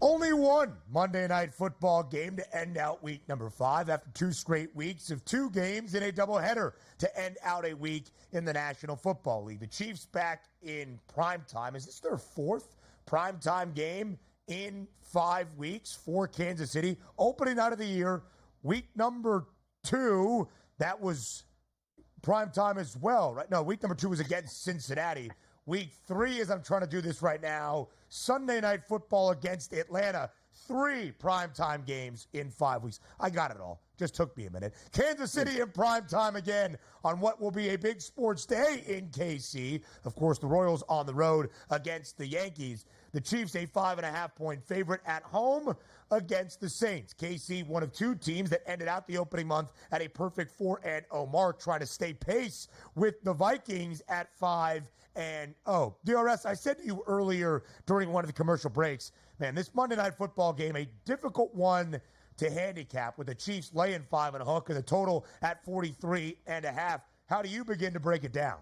Only one Monday Night Football game to end out week number 5 after 2 straight weeks of 2 games in a doubleheader to end out a week in the National Football League. The Chiefs back in primetime. Is this their 4th primetime game in 5 weeks for Kansas City? Opening night of the year, week number 2, that was primetime as well, right? No, week number 2 was against Cincinnati. Week 3, as I'm trying to do this right now, Sunday Night Football against Atlanta. 3 primetime games in 5 weeks. I got it all. Just took me a minute. Kansas City in primetime again on what will be a big sports day in KC. Of course, the Royals on the road against the Yankees. The Chiefs, a 5.5-point favorite at home against the Saints. KC, one of 2 teams that ended out the opening month at a perfect 4-0 mark, trying to stay pace with the Vikings at 5-0. DRS, I said to you earlier during one of the commercial breaks, man, this Monday Night Football game, a difficult one to handicap with the Chiefs laying 5 and a hook and the total at 43.5. How do you begin to break it down?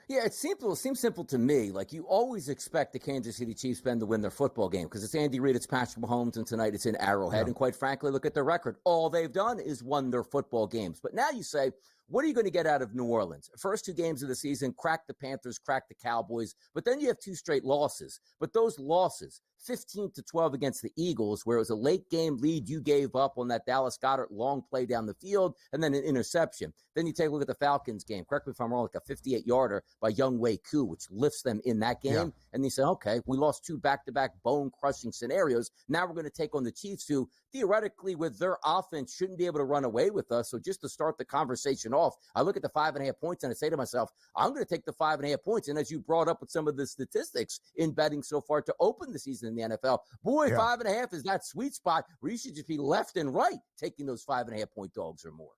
Yeah, it's simple. It seems simple to me. Like, you always expect the Kansas City Chiefs to win their football game because it's Andy Reid, it's Patrick Mahomes, and tonight it's in Arrowhead. Yeah. And quite frankly, look at their record. All they've done is won their football games. But now you say, what are you going to get out of New Orleans? First 2 games of the season, crack the Panthers, crack the Cowboys, but then you have 2 straight losses. But those losses, 15-12 against the Eagles, where it was a late game lead you gave up on that Dallas Goedert long play down the field, and then an interception. Then you take a look at the Falcons game. Correct me if I'm wrong, like a 58-yarder by Younghoe Koo, which lifts them in that game. Yeah. And you say, okay, we lost 2 back-to-back bone-crushing scenarios. Now we're going to take on the Chiefs, who theoretically with their offense shouldn't be able to run away with us. So just to start the conversation off, I look at the 5.5 points and I say to myself, I'm going to take the 5.5 points. And as you brought up with some of the statistics in betting so far to open the season in the NFL, boy, yeah. 5.5 is that sweet spot where you should just be left and right taking those 5.5 point dogs or more.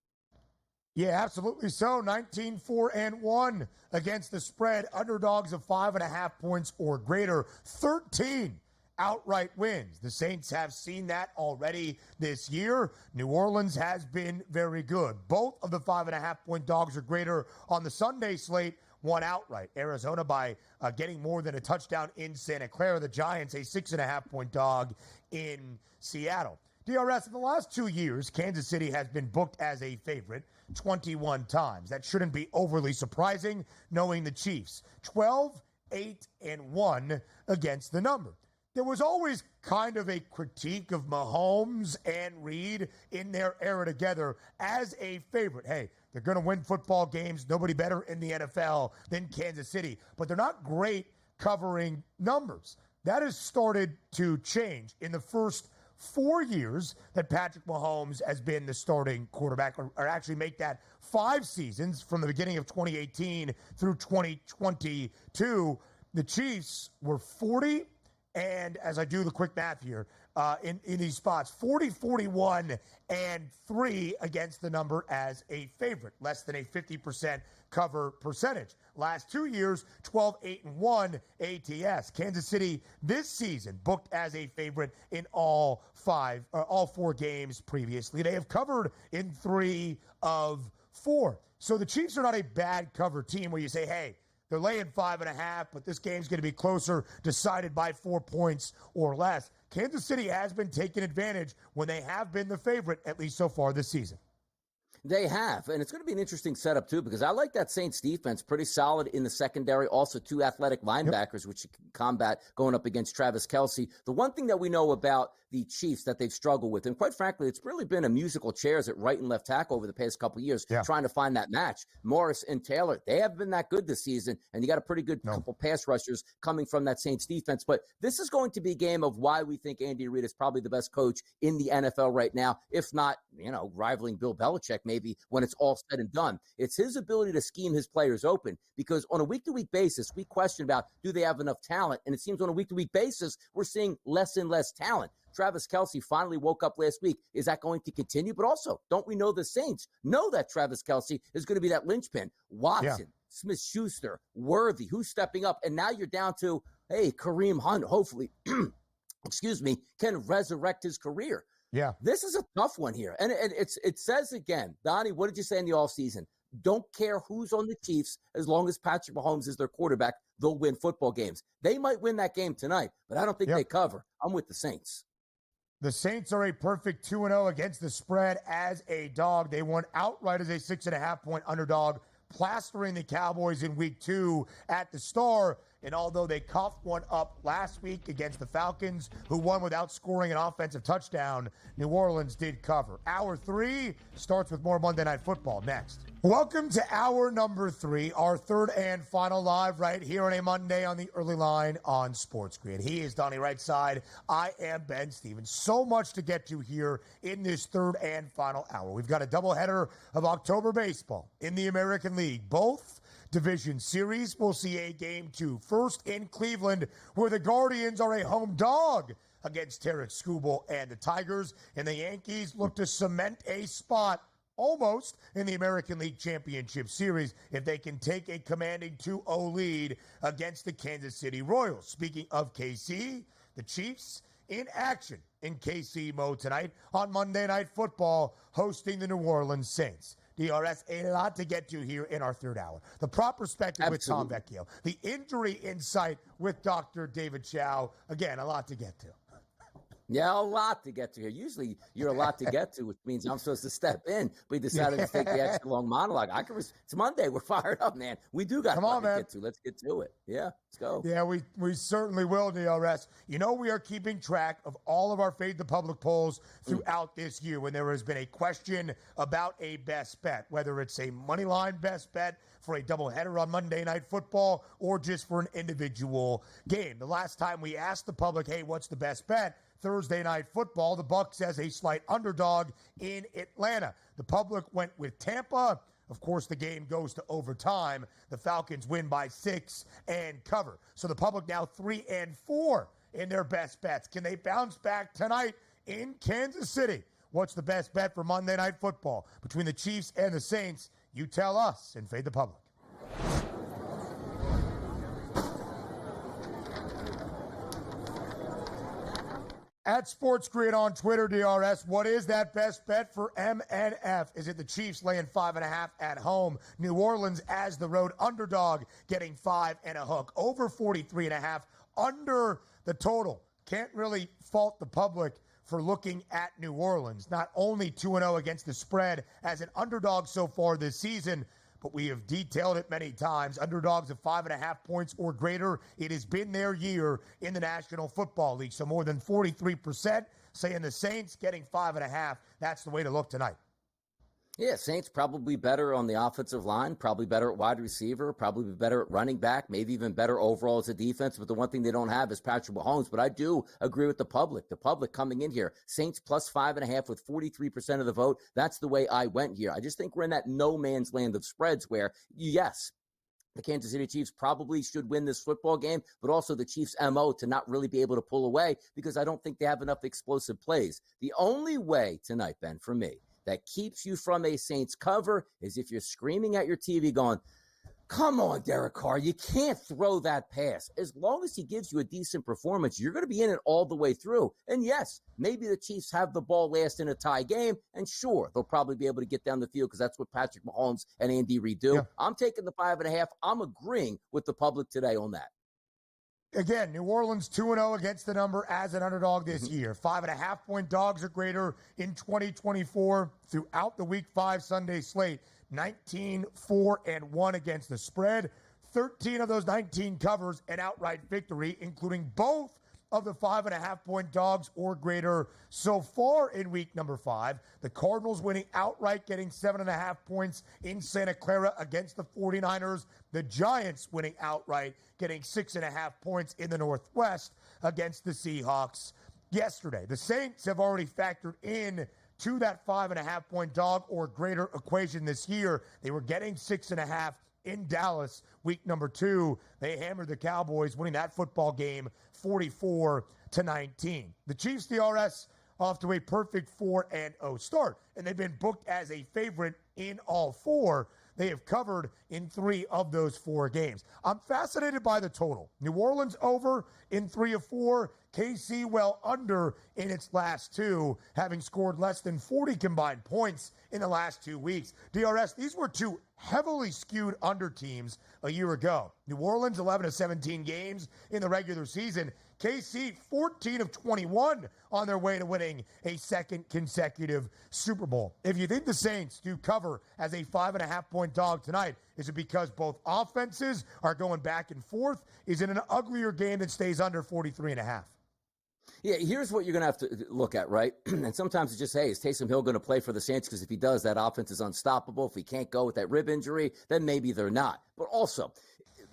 Yeah, absolutely so. 19-4-1 against the spread. Underdogs of 5.5 points or greater. 13 outright wins. The Saints have seen that already this year. New Orleans has been very good. Both of the 5.5 point dogs or greater on the Sunday slate won outright. Arizona by getting more than a touchdown in Santa Clara. The Giants, a 6.5 point dog in Seattle. DRS, in the last 2 years, Kansas City has been booked as a favorite 21 times. That shouldn't be overly surprising, knowing the Chiefs. 12-8-1 against the number. There was always kind of a critique of Mahomes and Reid in their era together as a favorite. Hey, they're going to win football games. Nobody better in the NFL than Kansas City. But they're not great covering numbers. That has started to change in the first 4 years that Patrick Mahomes has been the starting quarterback, or actually make that 5 seasons from the beginning of 2018 through 2022. The Chiefs were 40, and as I do the quick math here, in these spots, 40, 41, and 3 against the number as a favorite, less than a 50% cover percentage. Last 2 years, 12-8-1 ATS. Kansas City this season booked as a favorite in all 4 games previously. They have covered in 3 of 4. So the Chiefs are not a bad cover team where you say, hey, they're laying 5.5, but this game's going to be closer, decided by 4 points or less. Kansas City has been taking advantage when they have been the favorite, at least so far this season. They have, and it's going to be an interesting setup, too, because I like that Saints defense, pretty solid in the secondary, also 2 athletic linebackers, which you can combat going up against Travis Kelce. The one thing that we know about the Chiefs that they've struggled with, and quite frankly, it's really been a musical chairs at right and left tackle over the past couple of years, trying to find that match. Morris and Taylor, they haven't been that good this season, and you got a pretty good couple pass rushers coming from that Saints defense. But this is going to be a game of why we think Andy Reid is probably the best coach in the NFL right now, if not, rivaling Bill Belichick maybe when it's all said and done. It's his ability to scheme his players open, because on a week-to-week basis, we question about, do they have enough talent? And it seems on a week-to-week basis, we're seeing less and less talent. Travis Kelce finally woke up last week. Is that going to continue? But also, don't we know the Saints know that Travis Kelce is going to be that linchpin? Watson, Smith-Schuster, Worthy, who's stepping up? And now you're down to, hey, Kareem Hunt, hopefully, can resurrect his career. Yeah. This is a tough one here. And it says again, Donnie, what did you say in the offseason? Don't care who's on the Chiefs as long as Patrick Mahomes is their quarterback. they'll win football games. They might win that game tonight, but I don't think they cover. I'm with the Saints. The Saints are a perfect 2-0 against the spread as a dog. They won outright as a 6.5-point underdog, plastering the Cowboys in week 2 at the Star. And although they coughed one up last week against the Falcons, who won without scoring an offensive touchdown, New Orleans did cover. Hour 3 starts with more Monday Night Football next. Welcome to hour number 3, our third and final live right here on a Monday on the early line on Sports Grid. He is Donnie Rightside. I am Ben Stevens. So much to get to here in this third and final hour. We've got a doubleheader of October baseball in the American League. Both division series will see a game 2. First in Cleveland, where the Guardians are a home dog against Tarek Skubal and the Tigers, and the Yankees look to cement a spot almost in the American League Championship Series if they can take a commanding 2-0 lead against the Kansas City Royals. Speaking of KC, the Chiefs in action in KC mode tonight on Monday Night Football, hosting the New Orleans Saints. DRS, a lot to get to here in our third hour. The prop perspective with Tom Vecchio. The injury insight with Dr. David Chow. Again, a lot to get to. Yeah, a lot to get to here. Usually you're a lot to get to, which means I'm supposed to step in. We decided to take the extra long monologue. It's Monday. We're fired up, man. We do got to get to. Let's get to it. Yeah, let's go. Yeah, we certainly will, DRS. You know, we are keeping track of all of our Fade the Public polls throughout this year when there has been a question about a best bet, whether it's a money line best bet for a doubleheader on Monday Night Football or just for an individual game. The last time we asked the public, hey, what's the best bet? Thursday Night Football, the Bucs as a slight underdog in Atlanta. The public went with Tampa. Of course, the game goes to overtime. The Falcons win by 6 and cover. So the public now 3-4 in their best bets. Can they bounce back tonight in Kansas City? What's the best bet for Monday Night Football between the Chiefs and the Saints? You tell us and Fade the Public. At Sports Grid on Twitter, DRS, what is that best bet for MNF? Is it the Chiefs laying 5.5 at home? New Orleans as the road underdog getting 5 and a hook. Over 43.5 under the total. Can't really fault the public for looking at New Orleans. Not only 2-0 against the spread as an underdog so far this season, but we have detailed it many times. Underdogs of 5.5 points or greater. It has been their year in the National Football League. So more than 43% saying the Saints getting 5.5. That's the way to look tonight. Yeah, Saints probably better on the offensive line, probably better at wide receiver, probably better at running back, maybe even better overall as a defense. But the one thing they don't have is Patrick Mahomes. But I do agree with the public. The public coming in here, Saints plus 5.5 with 43% of the vote. That's the way I went here. I just think we're in that no man's land of spreads where, yes, the Kansas City Chiefs probably should win this football game, but also the Chiefs' MO to not really be able to pull away because I don't think they have enough explosive plays. The only way tonight, Ben, for me, that keeps you from a Saints cover is if you're screaming at your TV going, come on, Derek Carr, you can't throw that pass. As long as he gives you a decent performance, you're going to be in it all the way through. And yes, maybe the Chiefs have the ball last in a tie game, and sure, they'll probably be able to get down the field because that's what Patrick Mahomes and Andy Reid do. Yeah. I'm taking the 5.5. I'm agreeing with the public today on that. Again, New Orleans 2-0 against the number as an underdog this year. 5.5-point dogs or greater in 2024 throughout the Week 5 Sunday slate. 19-4-1 against the spread. 13 of those 19 covers an outright victory, including both of the 5.5-point dogs or greater so far in week number 5. The Cardinals winning outright, getting 7.5 points in Santa Clara against the 49ers. The Giants winning outright, getting 6.5 points in the Northwest against the Seahawks yesterday. The Saints have already factored in to that 5.5-point dog or greater equation this year. They were getting 6.5 in Dallas, week number 2. They hammered the Cowboys, winning that football game 44-19. The Chiefs, DRS, off to a perfect 4-0 start, and they've been booked as a favorite in all 4. They have covered in 3 of those 4 games. I'm fascinated by the total. New Orleans over in 3 of 4. KC well under in its last 2, having scored less than 40 combined points in the last 2 weeks. DRS, these were 2 heavily skewed under teams a year ago. New Orleans 11 of 17 games in the regular season. KC 14 of 21 on their way to winning a second consecutive Super Bowl. If you think the Saints do cover as a 5.5-point dog tonight, is it because both offenses are going back and forth? Is it an uglier game that stays under 43.5? Yeah, here's what you're going to have to look at, right? And sometimes it's just, hey, is Taysom Hill going to play for the Saints? Because if he does, that offense is unstoppable. If he can't go with that rib injury, then maybe they're not. But also,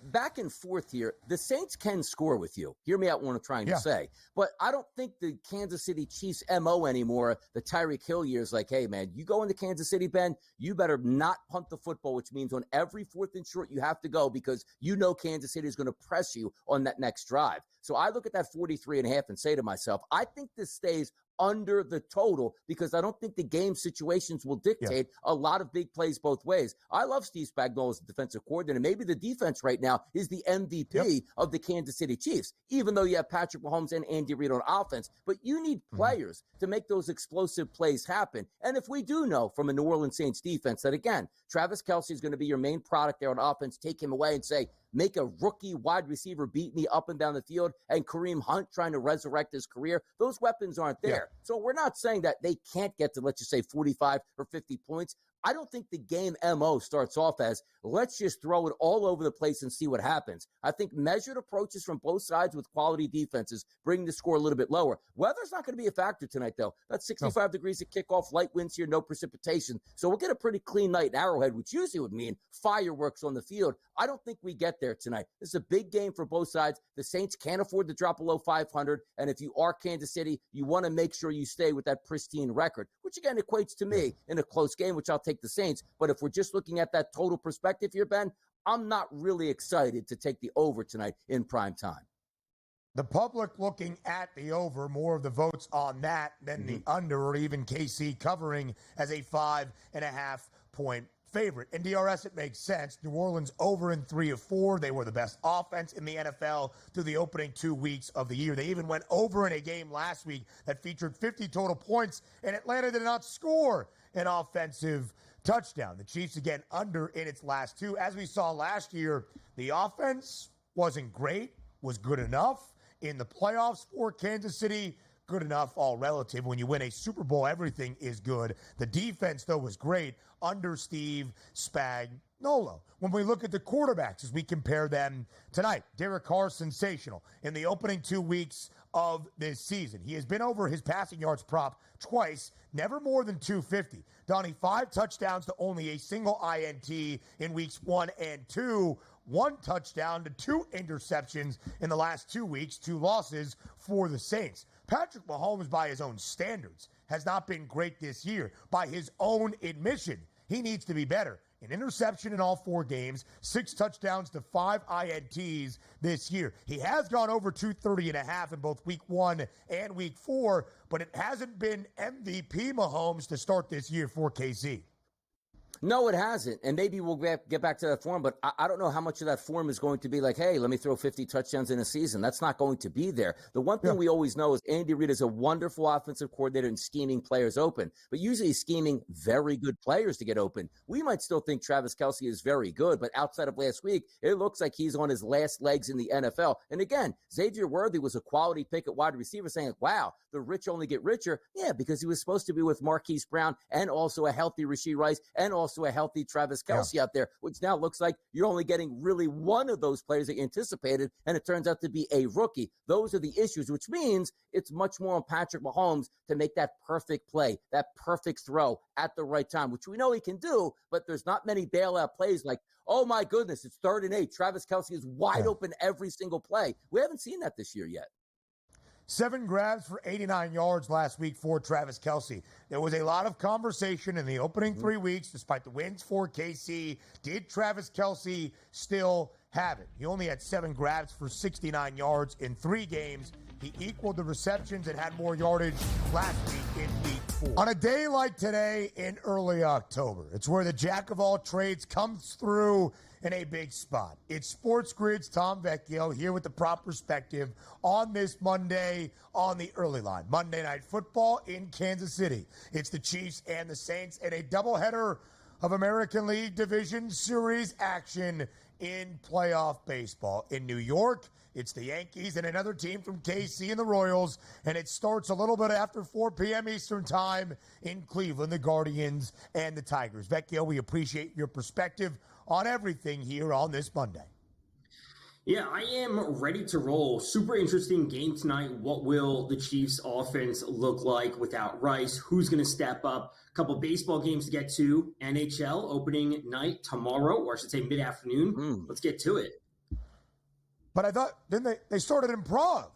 back and forth here, the Saints can score with you. Hear me out what I'm trying to say. But I don't think the Kansas City Chiefs MO anymore, the Tyreek Hill years, like, hey, man, you go into Kansas City, Ben, you better not punt the football, which means on every 4th and short, you have to go because you know Kansas City is going to press you on that next drive. So I look at that 43.5 and say to myself, I think this stays under the total because I don't think the game situations will dictate a lot of big plays both ways. I love Steve Spagnuolo as the defensive coordinator. Maybe the defense right now is the MVP of the Kansas City Chiefs, even though you have Patrick Mahomes and Andy Reid on offense. But you need players to make those explosive plays happen. And if we do know from a New Orleans Saints defense that, again, Travis Kelce is going to be your main product there on offense, take him away and say, make a rookie wide receiver beat me up and down the field, and Kareem Hunt trying to resurrect his career. Those weapons aren't there. So we're not saying that they can't get to, let's just say, 45 or 50 points. I don't think the game MO starts off as, let's just throw it all over the place and see what happens. I think measured approaches from both sides with quality defenses bring the score a little bit lower. Weather's not going to be a factor tonight, though. That's 65 degrees at kickoff, light winds here, no precipitation. So we'll get a pretty clean night in Arrowhead, which usually would mean fireworks on the field. I don't think we get there tonight. This is a big game for both sides. The Saints can't afford to drop below 500. And if you are Kansas City, you want to make sure you stay with that pristine record, which again equates to me in a close game, which I'll take the Saints. But if we're just looking at that total perspective here, Ben, I'm not really excited to take the over tonight in prime time. The public looking at the over, more of the votes on that than the under, or even KC covering as a 5.5-point favorite. In DRS, it makes sense. New Orleans over in 3 of 4. They were the best offense in the NFL through the opening 2 weeks of the year. They even went over in a game last week that featured 50 total points, and Atlanta did not score an offensive touchdown. The Chiefs, again, under in its last 2. As we saw last year, the offense wasn't great, was good enough. In the playoffs for Kansas City, good enough, all relative. When you win a Super Bowl, everything is good. The defense, though, was great under Steve Spagnuolo. When we look at the quarterbacks, as we compare them tonight, Derek Carr, sensational. In the opening 2 weeks of this season, he has been over his passing yards prop twice, never more than 250. Donnie, 5 touchdowns to only a single INT in weeks 1 and 2. 1 touchdown to 2 interceptions in the last 2 weeks, 2 losses for the Saints. Patrick Mahomes, by his own standards, has not been great this year. By his own admission, he needs to be better. An interception in all 4 games, 6 touchdowns to 5 INTs this year. He has gone over 230.5 in both week 1 and week 4, but it hasn't been MVP Mahomes to start this year for KC. No, it hasn't. And maybe we'll get back to that form, but I don't know how much of that form is going to be like, hey, let me throw 50 touchdowns in a season. That's not going to be there. The one thing we always know is Andy Reid is a wonderful offensive coordinator in scheming players open, but usually scheming very good players to get open. We might still think Travis Kelce is very good, but outside of last week, it looks like he's on his last legs in the NFL. And again, Xavier Worthy was a quality pick at wide receiver, saying, wow, the rich only get richer. Yeah, because he was supposed to be with Marquise Brown and also a healthy Rashee Rice and also a healthy Travis Kelce out there, which now looks like you're only getting really one of those players that you anticipated, and it turns out to be a rookie. Those are the issues, which means it's much more on Patrick Mahomes to make that perfect play, that perfect throw at the right time, which we know he can do, but there's not many bailout plays like, oh my goodness, it's 3rd and 8. Travis Kelce is wide open every single play. We haven't seen that this year yet. 7 grabs for 89 yards last week for Travis Kelce. There was a lot of conversation in the opening 3 weeks, despite the wins for KC. Did Travis Kelce still have it? He only had 7 grabs for 69 yards in 3 games. He equaled the receptions and had more yardage last week in week 4. On a day like today in early October, it's where the jack of all trades comes through in a big spot. It's Sports Grid's Tom Vecchio here with the prop perspective on this Monday on the early line. Monday Night Football in Kansas City. It's the Chiefs and the Saints in a doubleheader of American League Division Series action in playoff baseball. In New York, it's the Yankees and another team from KC and the Royals, and it starts a little bit after 4 p.m. Eastern time in Cleveland, the Guardians and the Tigers. Vecchio, we appreciate your perspective on everything here on this Monday. Yeah, I am ready to roll. Super interesting game tonight. What will the Chiefs offense look like without Rice? Who's going to step up? A couple baseball games to get to. NHL opening night tomorrow, or I should say mid-afternoon. Let's get to it. But I thought, didn't they started in Prague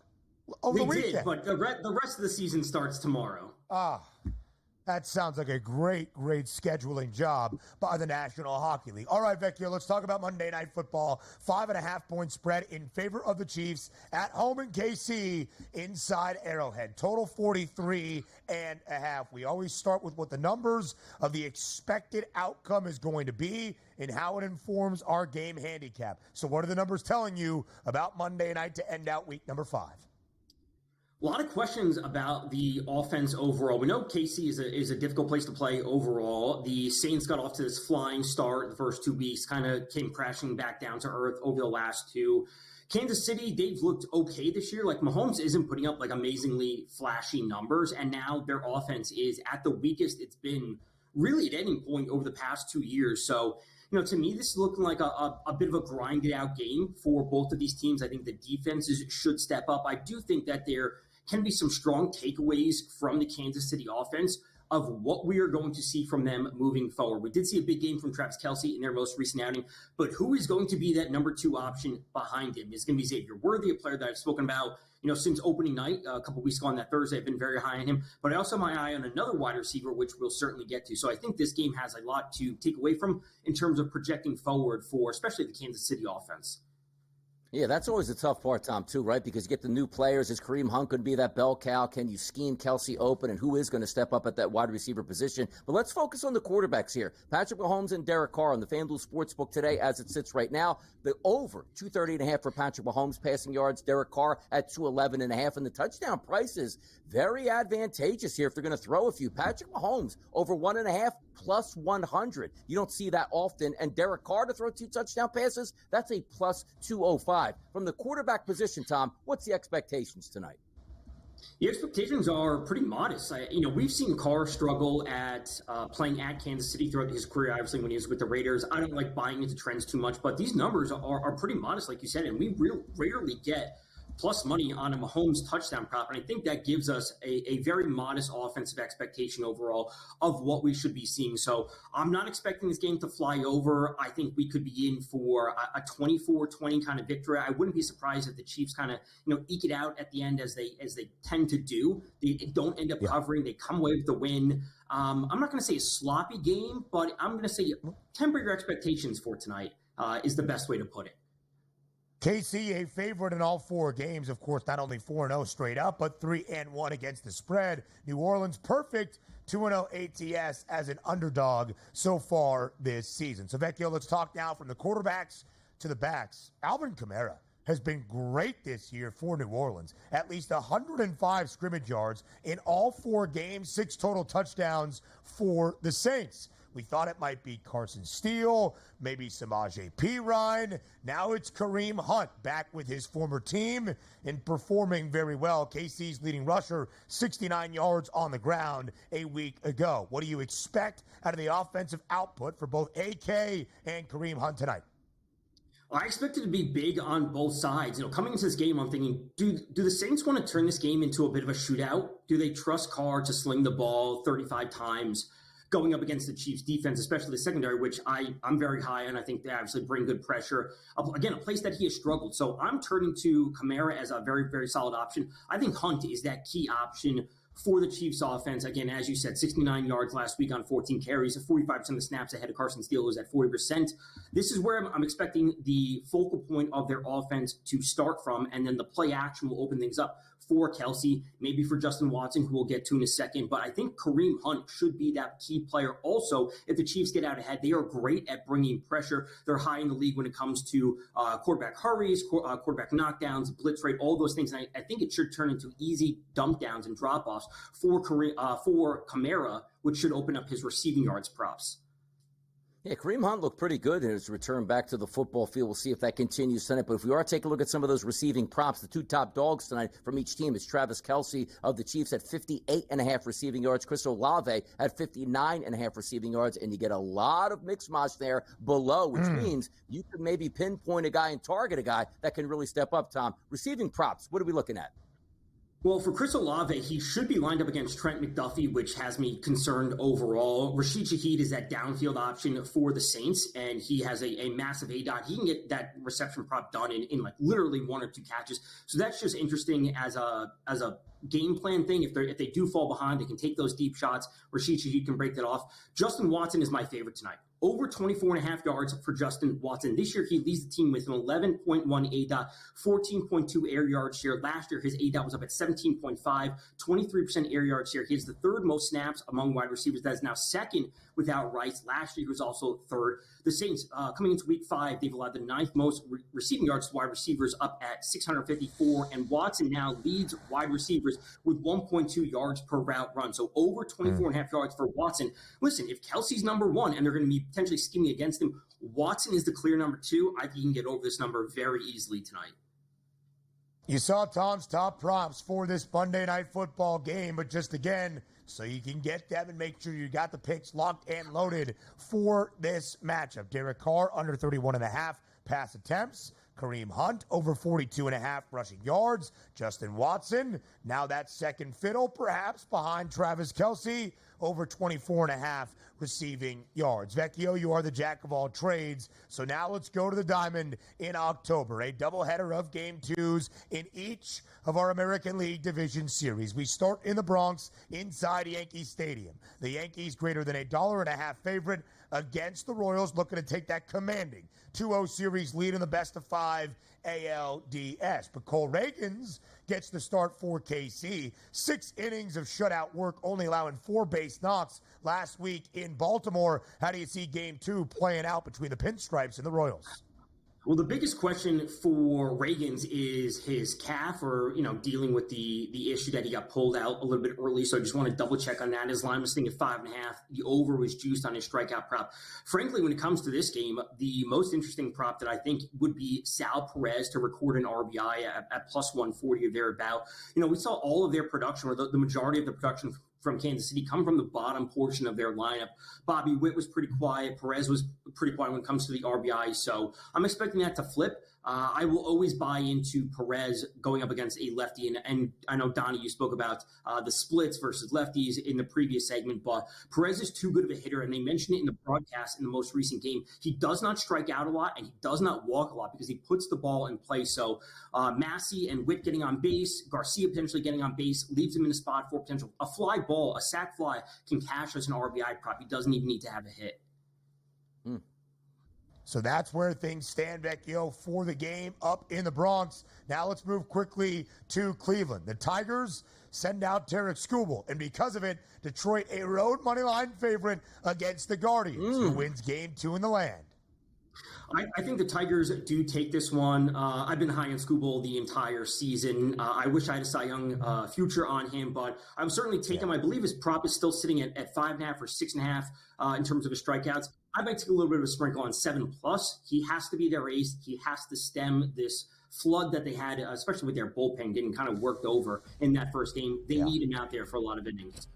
over the weekend? They did, but the rest of the season starts tomorrow. That sounds like a great scheduling job by the National Hockey League. All right, Vecchio, let's talk about Monday Night Football. 5.5-point spread in favor of the Chiefs at home in KC inside Arrowhead. Total 43.5. We always start with what the numbers of the expected outcome is going to be and how it informs our game handicap. So what are the numbers telling you about Monday night to end out week number 5? A lot of questions about the offense overall. We know KC is a difficult place to play overall. The Saints got off to this flying start the first 2 weeks, kind of came crashing back down to earth over the last 2. Kansas City, they've looked okay this year. Like, Mahomes isn't putting up like amazingly flashy numbers, and now their offense is at the weakest it's been really at any point over the past 2 years. So, to me, this is looking like a bit of a grinded-out game for both of these teams. I think the defenses should step up. I do think that there can be some strong takeaways from the Kansas City offense of what we are going to see from them moving forward. We did see a big game from Travis Kelce in their most recent outing, but who is going to be that number 2 option behind him? Is going to be Xavier Worthy, a player that I've spoken about since opening night a couple weeks ago on that Thursday. I've been very high on him, but I also have my eye on another wide receiver, which we'll certainly get to. So I think this game has a lot to take away from in terms of projecting forward for especially the Kansas City offense. Yeah, that's always the tough part, Tom, too, right? Because you get the new players. Is Kareem Hunt going to be that bell cow? Can you scheme Kelce open? And who is going to step up at that wide receiver position? But let's focus on the quarterbacks here. Patrick Mahomes and Derek Carr on the FanDuel Sportsbook today as it sits right now. The over 230.5 for Patrick Mahomes passing yards. Derek Carr at 211.5. And the touchdown price is very advantageous here if they're going to throw a few. Patrick Mahomes over 1.5 plus 100. You don't see that often. And Derek Carr to throw 2 touchdown passes, that's a plus 205. From the quarterback position, Tom, what's the expectations tonight? The expectations are pretty modest. We've seen Carr struggle at playing at Kansas City throughout his career, obviously, when he was with the Raiders. I don't like buying into trends too much, but these numbers are pretty modest, like you said, and we rarely get plus money on a Mahomes touchdown prop. And I think that gives us a very modest offensive expectation overall of what we should be seeing. So I'm not expecting this game to fly over. I think we could be in for a 24-20 kind of victory. I wouldn't be surprised if the Chiefs kind of, eke it out at the end as they tend to do. They don't end up covering. They come away with the win. I'm not going to say a sloppy game, but I'm going to say temper your expectations for tonight is the best way to put it. KC, a favorite in all 4 games. Of course, not only 4-0 straight up, but 3-1 against the spread. New Orleans, perfect 2-0 ATS as an underdog so far this season. So, Vecchio, let's talk now from the quarterbacks to the backs. Alvin Kamara has been great this year for New Orleans. At least 105 scrimmage yards in all 4 games, 6 total touchdowns for the Saints. We thought it might be Carson Steele, maybe Samaje Perine. Now it's Kareem Hunt back with his former team and performing very well. KC's leading rusher, 69 yards on the ground a week ago. What do you expect out of the offensive output for both AK and Kareem Hunt tonight? I expect it to be big on both sides. Coming into this game, I'm thinking, do the Saints want to turn this game into a bit of a shootout? Do they trust Carr to sling the ball 35 times? Going up against the Chiefs defense, especially the secondary, which I'm very high on. I think they obviously bring good pressure. Again, a place that he has struggled. So I'm turning to Kamara as a very, very solid option. I think Hunt is that key option for the Chiefs offense. Again, as you said, 69 yards last week on 14 carries, 45% of the snaps ahead of Carson Steele, who's at 40%. This is where I'm expecting the focal point of their offense to start from, and then the play action will open things up for Kelce, maybe for Justin Watson, who we'll get to in a second. But I think Kareem Hunt should be that key player. Also, if the Chiefs get out ahead, they are great at bringing pressure. They're high in the league when it comes to quarterback hurries, quarterback knockdowns, blitz rate, all those things. And I think it should turn into easy dump downs and drop offs for Kamara, which should open up his receiving yards props. Yeah, Kareem Hunt looked pretty good in his return back to the football field. We'll see if that continues tonight. But if we are taking a look at some of those receiving props, the two top dogs tonight from each team is Travis Kelce of the Chiefs at 58.5 receiving yards, Chris Olave at 59.5 receiving yards, and you get a lot of mix match there below, which means you could maybe pinpoint a guy and target a guy that can really step up, Tom. Receiving props, what are we looking at? Well, for Chris Olave, he should be lined up against Trent McDuffie, which has me concerned overall. Rashid Shaheed is that downfield option for the Saints, and he has a massive ADOT. He can get that reception prop done in like literally one or two catches. So that's just interesting as a game plan thing. If they do fall behind, they can take those deep shots. Rashid Shaheed can break that off. Justin Watson is my favorite tonight. Over 24.5 yards for Justin Watson. This year, he leads the team with an 11.1 ADOT, 14.2 air yard share. Last year, his ADOT was up at 17.5, 23% air yard share. He has the third most snaps among wide receivers. That is now second without Rice. Last year, he was also third. The Saints, coming into week 5, they've allowed the ninth most receiving yards to wide receivers, up at 654. And Watson now leads wide receivers with 1.2 yards per route run. So over 24.5 yards for Watson. Listen, if Kelce's number one and they're going to be potentially scheming against him, Watson is the clear number 2. I think he can get over this number very easily tonight. You saw Tom's top props for this Monday Night Football game, but just again, so you can get them and make sure you got the picks locked and loaded for this matchup. Derek Carr under 31.5 pass attempts. Kareem Hunt over 42.5 rushing yards. Justin Watson, now that second fiddle perhaps behind Travis Kelce, over 24.5 receiving yards. Vecchio, you are the jack of all trades. So now let's go to the Diamond in October. A doubleheader of Game 2s in each of our American League Division Series. We start in the Bronx inside Yankee Stadium. The Yankees greater than $1.50 favorite against the Royals, looking to take that commanding 2-0 series lead in the best-of-5 ALDS. But Cole Reagans gets the start for KC. 6 innings of shutout work, only allowing 4 base knocks last week in Baltimore. How do you see Game 2 playing out between the Pinstripes and the Royals? Well, the biggest question for Reagans is his calf, or dealing with the issue that he got pulled out a little bit early. So I just want to double check on that. His line was sitting at 5.5. The over was juiced on his strikeout prop. Frankly, when it comes to this game, the most interesting prop that I think would be Sal Perez to record an RBI at plus 140 or thereabout. We saw all of their production, or the majority of the production from Kansas City, come from the bottom portion of their lineup. Bobby Witt was pretty quiet. Perez was pretty quiet when it comes to the RBI. So I'm expecting that to flip. I will always buy into Perez going up against a lefty. And I know, Donnie, you spoke about the splits versus lefties in the previous segment, but Perez is too good of a hitter. And they mentioned it in the broadcast in the most recent game. He does not strike out a lot, and he does not walk a lot because he puts the ball in play. So Massey and Witt getting on base, Garcia potentially getting on base, leaves him in a spot for potential. A fly ball, a sac fly can cash as an RBI prop. He doesn't even need to have a hit. So that's where things stand, Vecchio, for the game up in the Bronx. Now let's move quickly to Cleveland. The Tigers send out Tarek Skubal, and because of it, Detroit a road moneyline favorite against the Guardians, who wins Game 2 in the land. I think the Tigers do take this one. I've been high on Skubal the entire season. I wish I had a Cy Young future on him, but I would certainly take him. I believe his prop is still sitting at 5.5 or 6.5 in terms of his strikeouts. I might take a little bit of a sprinkle on 7+. He has to be their ace. He has to stem this flood that they had, especially with their bullpen getting kind of worked over in that first game. They need him out there for a lot of innings.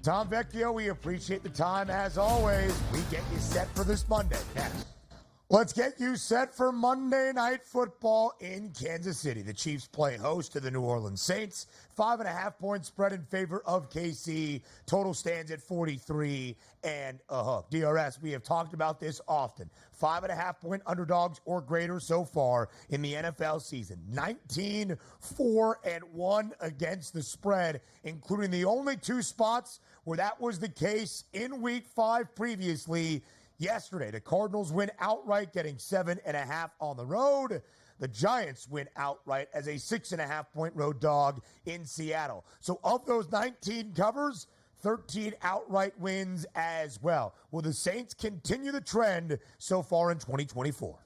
Tom Vecchio, we appreciate the time as always. We get you set for this Monday. Next. Let's get you set for Monday Night Football in Kansas City. The Chiefs play host to the New Orleans Saints. 5.5-point spread in favor of KC. Total stands at 43 and a hook. DRS, we have talked about this often. 5.5-point underdogs or greater so far in the NFL season. 19-4-1 against the spread, including the only 2 spots where that was the case in Week 5 previously. Yesterday, the Cardinals win outright, getting 7.5 on the road. The Giants win outright as a 6.5-point road dog in Seattle. So of those 19 covers, 13 outright wins as well. Will the Saints continue the trend so far in 2024?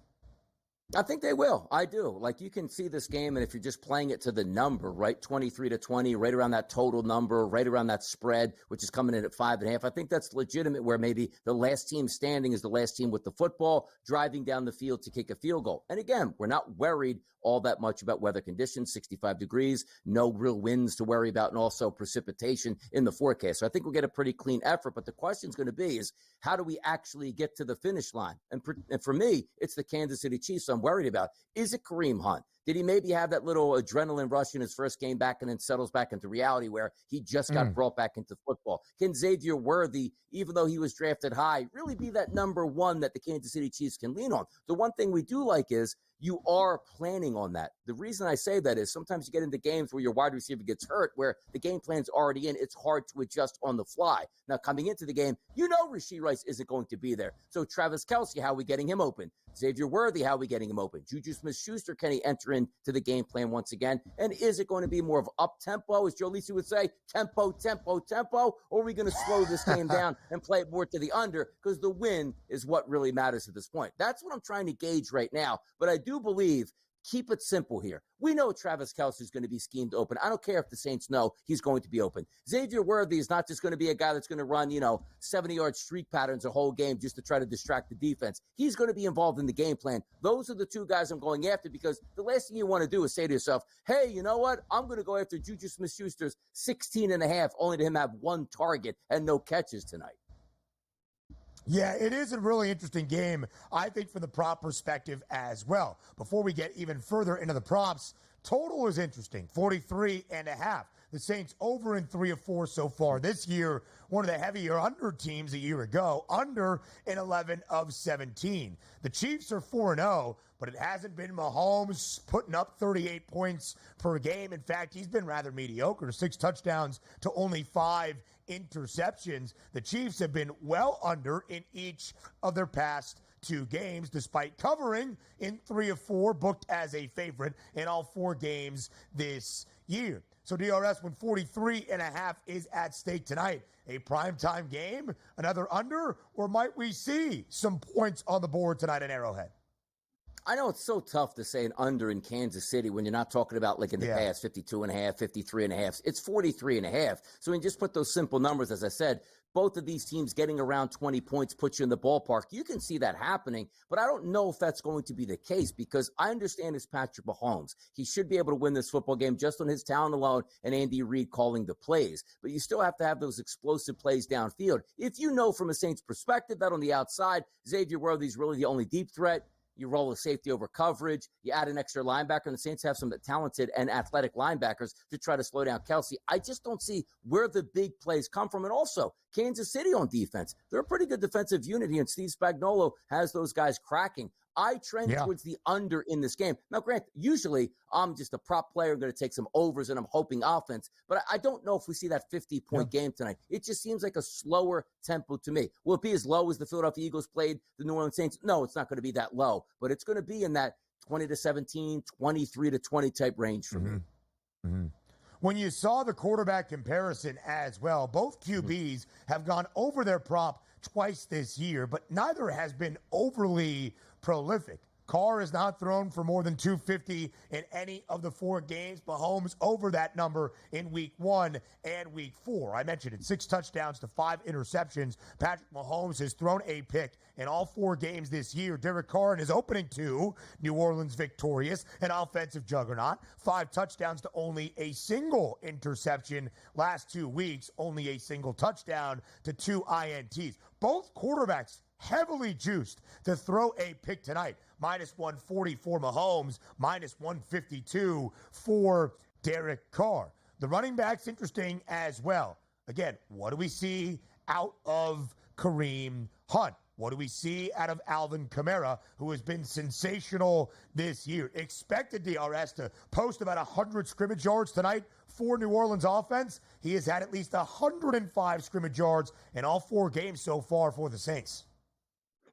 I think they will. I do. Like, you can see this game, and if you're just playing it to the number, right, 23-20, right around that total number, right around that spread, which is coming in at 5.5. I think that's legitimate, where maybe the last team standing is the last team with the football, driving down the field to kick a field goal. And again, we're not worried all that much about weather conditions, 65 degrees, no real winds to worry about, and also precipitation in the forecast. So I think we'll get a pretty clean effort. But the question is going to be is, how do we actually get to the finish line? And for me, it's the Kansas City Chiefs I'm worried about. Is it Kareem Hunt? Did he maybe have that little adrenaline rush in his first game back and then settles back into reality where he just got brought back into football? Can Xavier Worthy, even though he was drafted high, really be that number one that the Kansas City Chiefs can lean on? The one thing we do like is you are planning on that. The reason I say that is sometimes you get into games where your wide receiver gets hurt, where the game plan's already in. It's hard to adjust on the fly. Now, coming into the game, you know Rashee Rice isn't going to be there. So Travis Kelce, how are we getting him open? Xavier Worthy, how are we getting him open? Juju Smith-Schuster, can he enter into the game plan once again? And is it going to be more of up-tempo, as Joe Lisi would say, tempo, tempo, tempo? Or are we going to slow this game down and play it more to the under? Because the win is what really matters at this point. That's what I'm trying to gauge right now. But I do believe, keep it simple here. We know Travis Kelce is going to be schemed open. I don't care if the Saints know he's going to be open. Xavier Worthy is not just going to be a guy that's going to run, 70-yard streak patterns a whole game just to try to distract the defense. He's going to be involved in the game plan. Those are the two guys I'm going after, because the last thing you want to do is say to yourself, hey, you know what? I'm going to go after Juju Smith-Schuster's 16.5, only to him have one target and no catches tonight. Yeah, it is a really interesting game, I think, from the prop perspective as well. Before we get even further into the props, total is interesting, 43.5. The Saints over in 3 of 4 so far this year. One of the heavier under teams a year ago, under in 11 of 17. The Chiefs are 4-0, but it hasn't been Mahomes putting up 38 points per game. In fact, he's been rather mediocre, 6 touchdowns to only 5 interceptions. The Chiefs have been well under in each of their past 2 games, despite covering in 3 of 4, booked as a favorite in all 4 games this year. So DRS, when 43.5 is at stake tonight, a primetime game, another under, or might we see some points on the board tonight in Arrowhead? I know it's so tough to say an under in Kansas City when you're not talking about, like in the past, 52.5, 53.5. It's 43.5. So when you just put those simple numbers, as I said, both of these teams getting around 20 points puts you in the ballpark. You can see that happening, but I don't know if that's going to be the case, because I understand it's Patrick Mahomes. He should be able to win this football game just on his talent alone and Andy Reid calling the plays. But you still have to have those explosive plays downfield. If you know from a Saints perspective that on the outside, Xavier Worthy is really the only deep threat, you roll a safety over coverage, you add an extra linebacker, and the Saints have some talented and athletic linebackers to try to slow down Kelce. I just don't see where the big plays come from. And also, Kansas City on defense, they're a pretty good defensive unit here, and Steve Spagnuolo has those guys cracking. I trend towards the under in this game. Now, Grant, usually I'm just a prop player. I'm going to take some overs, and I'm hoping offense. But I don't know if we see that 50-point game tonight. It just seems like a slower tempo to me. Will it be as low as the Philadelphia Eagles played the New Orleans Saints? No, it's not going to be that low. But it's going to be in that 20-17, 23-20 type range for me. Mm-hmm. When you saw the quarterback comparison as well, both QBs have gone over their prop twice this year, but neither has been overly prolific. Carr has not thrown for more than 250 in any of the 4 games. Mahomes over that number in week 1 and week 4. I mentioned it, 6 touchdowns to 5 interceptions. Patrick Mahomes has thrown a pick in all 4 games this year. Derek Carr in his opening 2, New Orleans victorious, an offensive juggernaut. 5 touchdowns to only a single interception. Last 2 weeks, only a single touchdown to 2 INTs. Both quarterbacks heavily juiced to throw a pick tonight. Minus 140 for Mahomes, minus 152 for Derek Carr. The running back's interesting as well. Again, what do we see out of Kareem Hunt? What do we see out of Alvin Kamara, who has been sensational this year? Expected DRS to post about 100 scrimmage yards tonight for New Orleans offense. He has had at least 105 scrimmage yards in all 4 games so far for the Saints.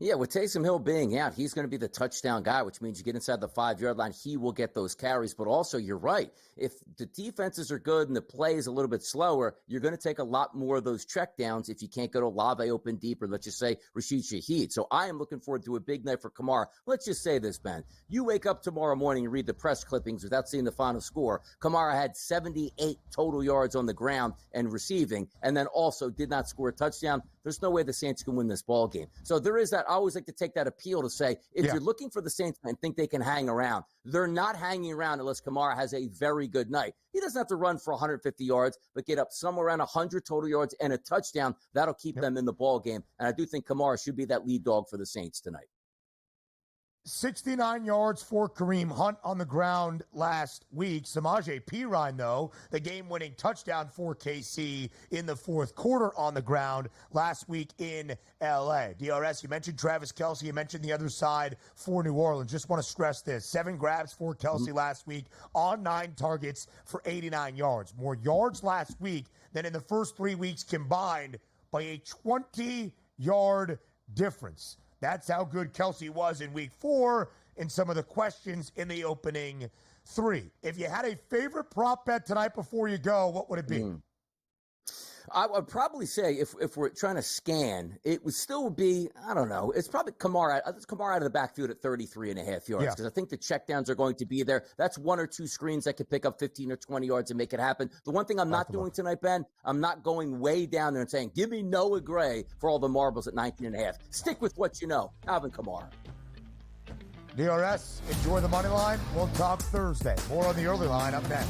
Yeah, with Taysom Hill being out, he's going to be the touchdown guy, which means you get inside the 5-yard line, he will get those carries. But also, you're right. If the defenses are good and the play is a little bit slower, you're going to take a lot more of those checkdowns if you can't go to Olave open deep, or let's just say Rashid Shaheed. So I am looking forward to a big night for Kamara. Let's just say this, Ben. You wake up tomorrow morning and read the press clippings without seeing the final score. Kamara had 78 total yards on the ground and receiving, and then also did not score a touchdown. There's no way the Saints can win this ball game. So there is that. I always like to take that appeal to say, if you're looking for the Saints and think they can hang around, they're not hanging around unless Kamara has a very good night. He doesn't have to run for 150 yards, but get up somewhere around 100 total yards and a touchdown. That'll keep them in the ball game. And I do think Kamara should be that lead dog for the Saints tonight. 69 yards for Kareem Hunt on the ground last week. Samaje Perine, though, the game-winning touchdown for KC in the fourth quarter on the ground last week in L.A. DRS, you mentioned Travis Kelce. You mentioned the other side for New Orleans. Just want to stress this. 7 grabs for Kelce last week on 9 targets for 89 yards. More yards last week than in the first 3 weeks combined by a 20-yard difference. That's how good Kelce was in week 4 and some of the questions in the opening 3. If you had a favorite prop bet tonight before you go, what would it be? I would probably say if we're trying to scan, it would still be, I don't know, it's probably Kamara. It's Kamara out of the backfield at 33.5 yards because I think the checkdowns are going to be there. That's 1 or 2 screens that could pick up 15 or 20 yards and make it happen. The one thing I'm not doing tonight, Ben, I'm not going way down there and saying, give me Noah Gray for all the marbles at 19.5. Stick with what you know. Alvin Kamara. DRS, enjoy the money line. We'll talk Thursday. More on the early line up next.